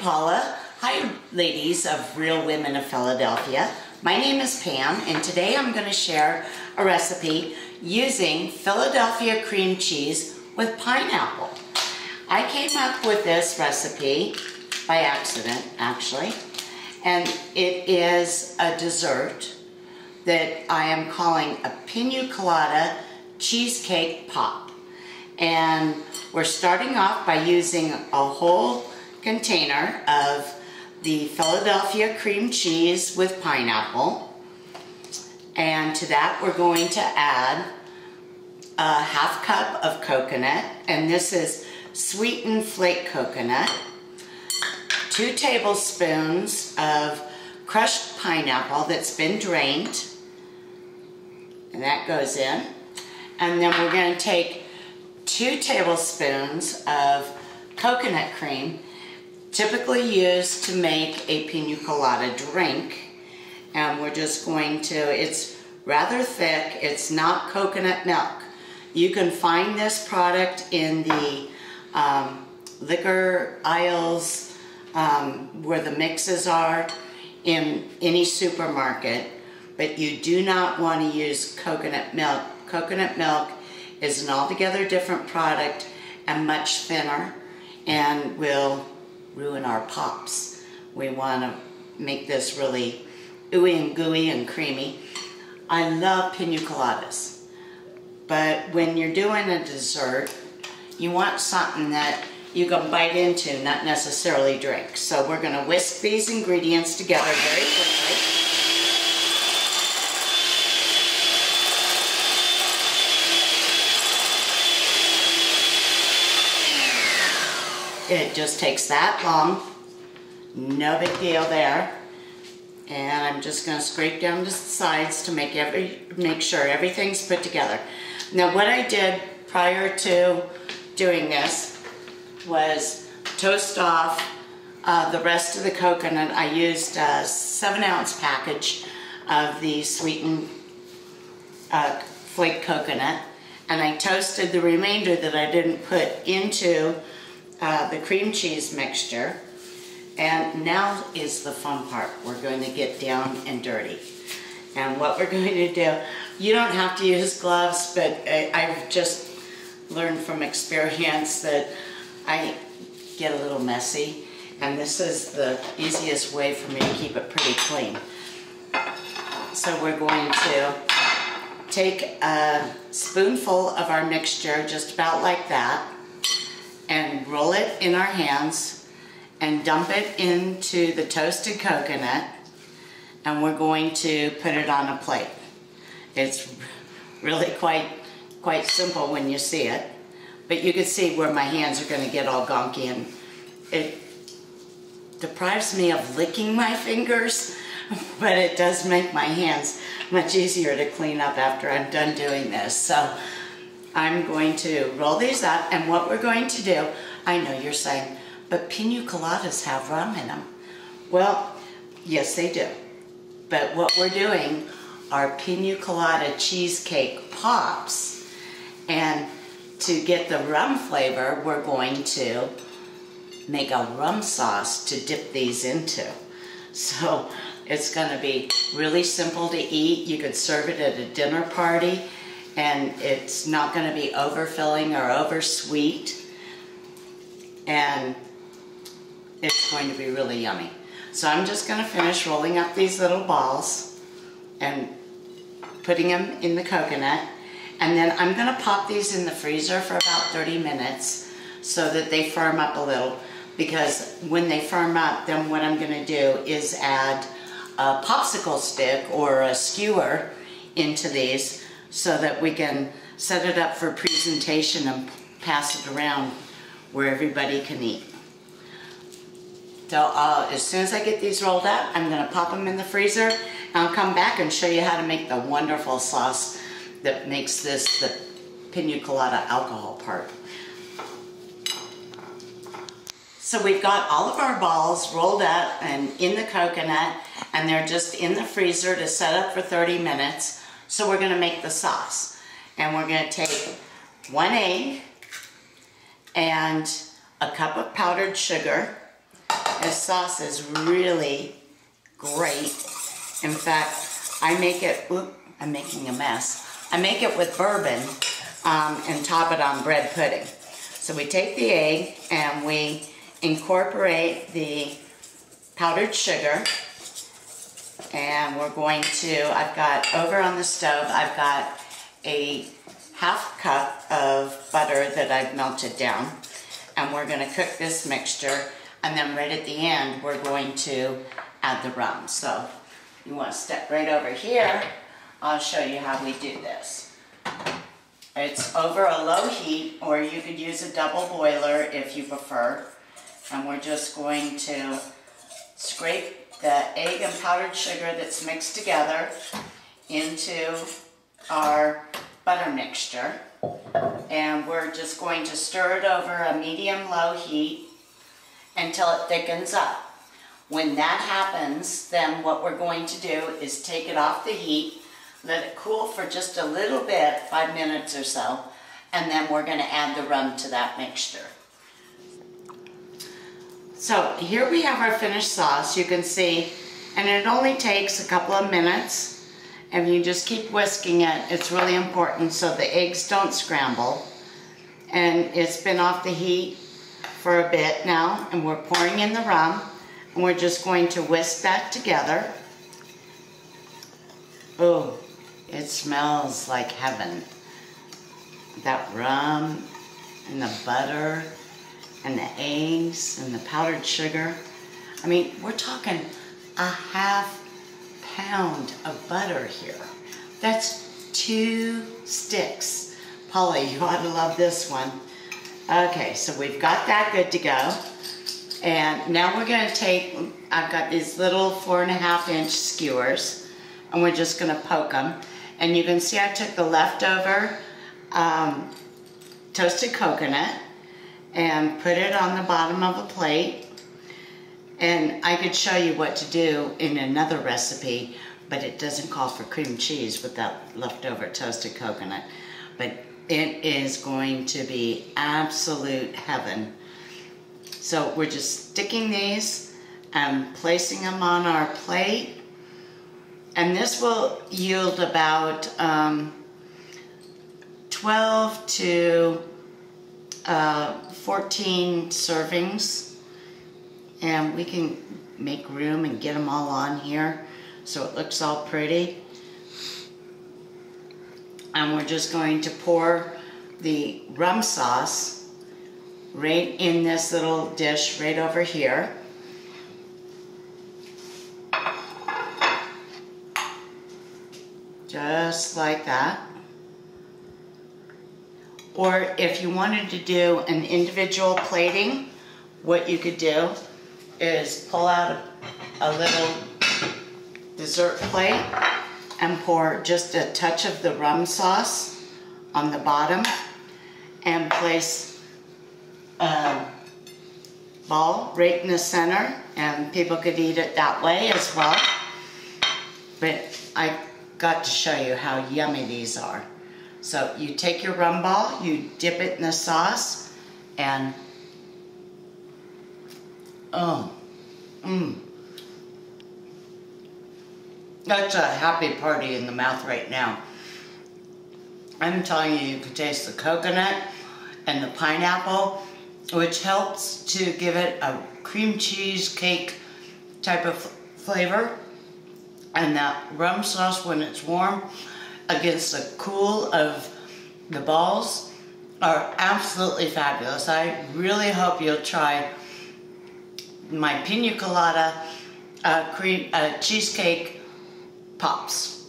Paula. Hi ladies of Real Women of Philadelphia. My name is Pam and today I'm going to share a recipe using Philadelphia cream cheese with pineapple. I came up with this recipe by accident actually, and it is a dessert that I am calling a Pina Colada cheesecake pop. And we're starting off by using a whole container of the Philadelphia cream cheese with pineapple. And to that we're going to add a half cup of coconut, and this is sweetened flake coconut, 2 tablespoons of crushed pineapple that's been drained, and that goes in. And then we're going to take 2 tablespoons of coconut cream, typically used to make a Pina Colada drink. And we're just going to, it's rather thick, it's not coconut milk. You can find this product in the liquor aisles where the mixes are in any supermarket, but you do not want to use coconut milk. Coconut milk is an altogether different product and much thinner and will ruin our pops. We want to make this really ooey and gooey and creamy. I love Pina Coladas, but when you're doing a dessert, you want something that you can bite into, not necessarily drink. So we're going to whisk these ingredients together very quickly. It just takes that long, no big deal there. And I'm just going to scrape down the sides to make sure everything's put together. Now what I did prior to doing this was toast off the rest of the coconut. I used a 7-ounce package of the sweetened flake coconut, and I toasted the remainder that I didn't put into the cream cheese mixture. And now is the fun part. We're going to get down and dirty. And what we're going to do, you don't have to use gloves, but I've just learned from experience that I get a little messy, and this is the easiest way for me to keep it pretty clean. So we're going to take a spoonful of our mixture, just about like that, and roll it in our hands and dump it into the toasted coconut, and we're going to put it on a plate. It's really quite simple when you see it, but you can see where my hands are going to get all gonky, and it deprives me of licking my fingers, but it does make my hands much easier to clean up after I'm done doing this. So I'm going to roll these up, and what we're going to do, I know you're saying, but Pina Coladas have rum in them. Well, yes they do. But what we're doing are Pina Colada cheesecake pops, and to get the rum flavor, we're going to make a rum sauce to dip these into. So it's going to be really simple to eat. You could serve it at a dinner party, and it's not going to be overfilling or oversweet, and it's going to be really yummy. So I'm just going to finish rolling up these little balls and putting them in the coconut, and then I'm going to pop these in the freezer for about 30 minutes so that they firm up a little, because when they firm up, then what I'm going to do is add a popsicle stick or a skewer into these so that we can set it up for presentation and pass it around where everybody can eat. So as soon as I get these rolled up, I'm going to pop them in the freezer, and I'll come back and show you how to make the wonderful sauce that makes this the Pina Colada alcohol part. So we've got all of our balls rolled up and in the coconut, and they're just in the freezer to set up for 30 minutes. So we're going to make the sauce. And we're going to take 1 egg and a cup of powdered sugar, This sauce is really great. In fact, I make it, I'm making a mess. I make it with bourbon and top it on bread pudding. So we take the egg and we incorporate the powdered sugar, and we're going to, I've got over on the stove, I've got a half cup of butter that I've melted down, and we're going to cook this mixture, and then right at the end we're going to add the rum. So you want to step right over here, I'll show you how we do this. It's over a low heat, or you could use a double boiler if you prefer, and we're just going to scrape the egg and powdered sugar that's mixed together into our butter mixture, and we're just going to stir it over a medium-low heat until it thickens up. When that happens, then what we're going to do is take it off the heat, let it cool for just a little bit, 5 minutes or so, and then we're going to add the rum to that mixture. So here we have our finished sauce, you can see, and it only takes a couple of minutes, and you just keep whisking it. It's really important so the eggs don't scramble. And it's been off the heat for a bit now, and we're pouring in the rum, and we're just going to whisk that together. Oh, it smells like heaven. That rum and the butter and the eggs and the powdered sugar. I mean, we're talking a half pound of butter here. That's 2 sticks. Polly, you ought to love this one. Okay, so we've got that good to go. And now we're gonna take, I've got these little 4.5-inch skewers, and we're just gonna poke them. And you can see I took the leftover toasted coconut and put it on the bottom of a plate. And I could show you what to do in another recipe, but it doesn't call for cream cheese with that leftover toasted coconut. But it is going to be absolute heaven. So we're just sticking these and placing them on our plate. And this will yield about 12 to 14 servings, and we can make room and get them all on here so it looks all pretty. And we're just going to pour the rum sauce right in this little dish right over here. Just like that. Or if you wanted to do an individual plating, what you could do is pull out a little dessert plate and pour just a touch of the rum sauce on the bottom and place a ball right in the center, and people could eat it that way as well. But I got to show you how yummy these are. So you take your rum ball, you dip it in the sauce, and that's a happy party in the mouth right now. I'm telling you, you can taste the coconut and the pineapple, which helps to give it a cream cheese cake type of flavor. And that rum sauce, when it's warm, against the cool of the balls, are absolutely fabulous. I really hope you'll try my Pina Colada cheesecake pops.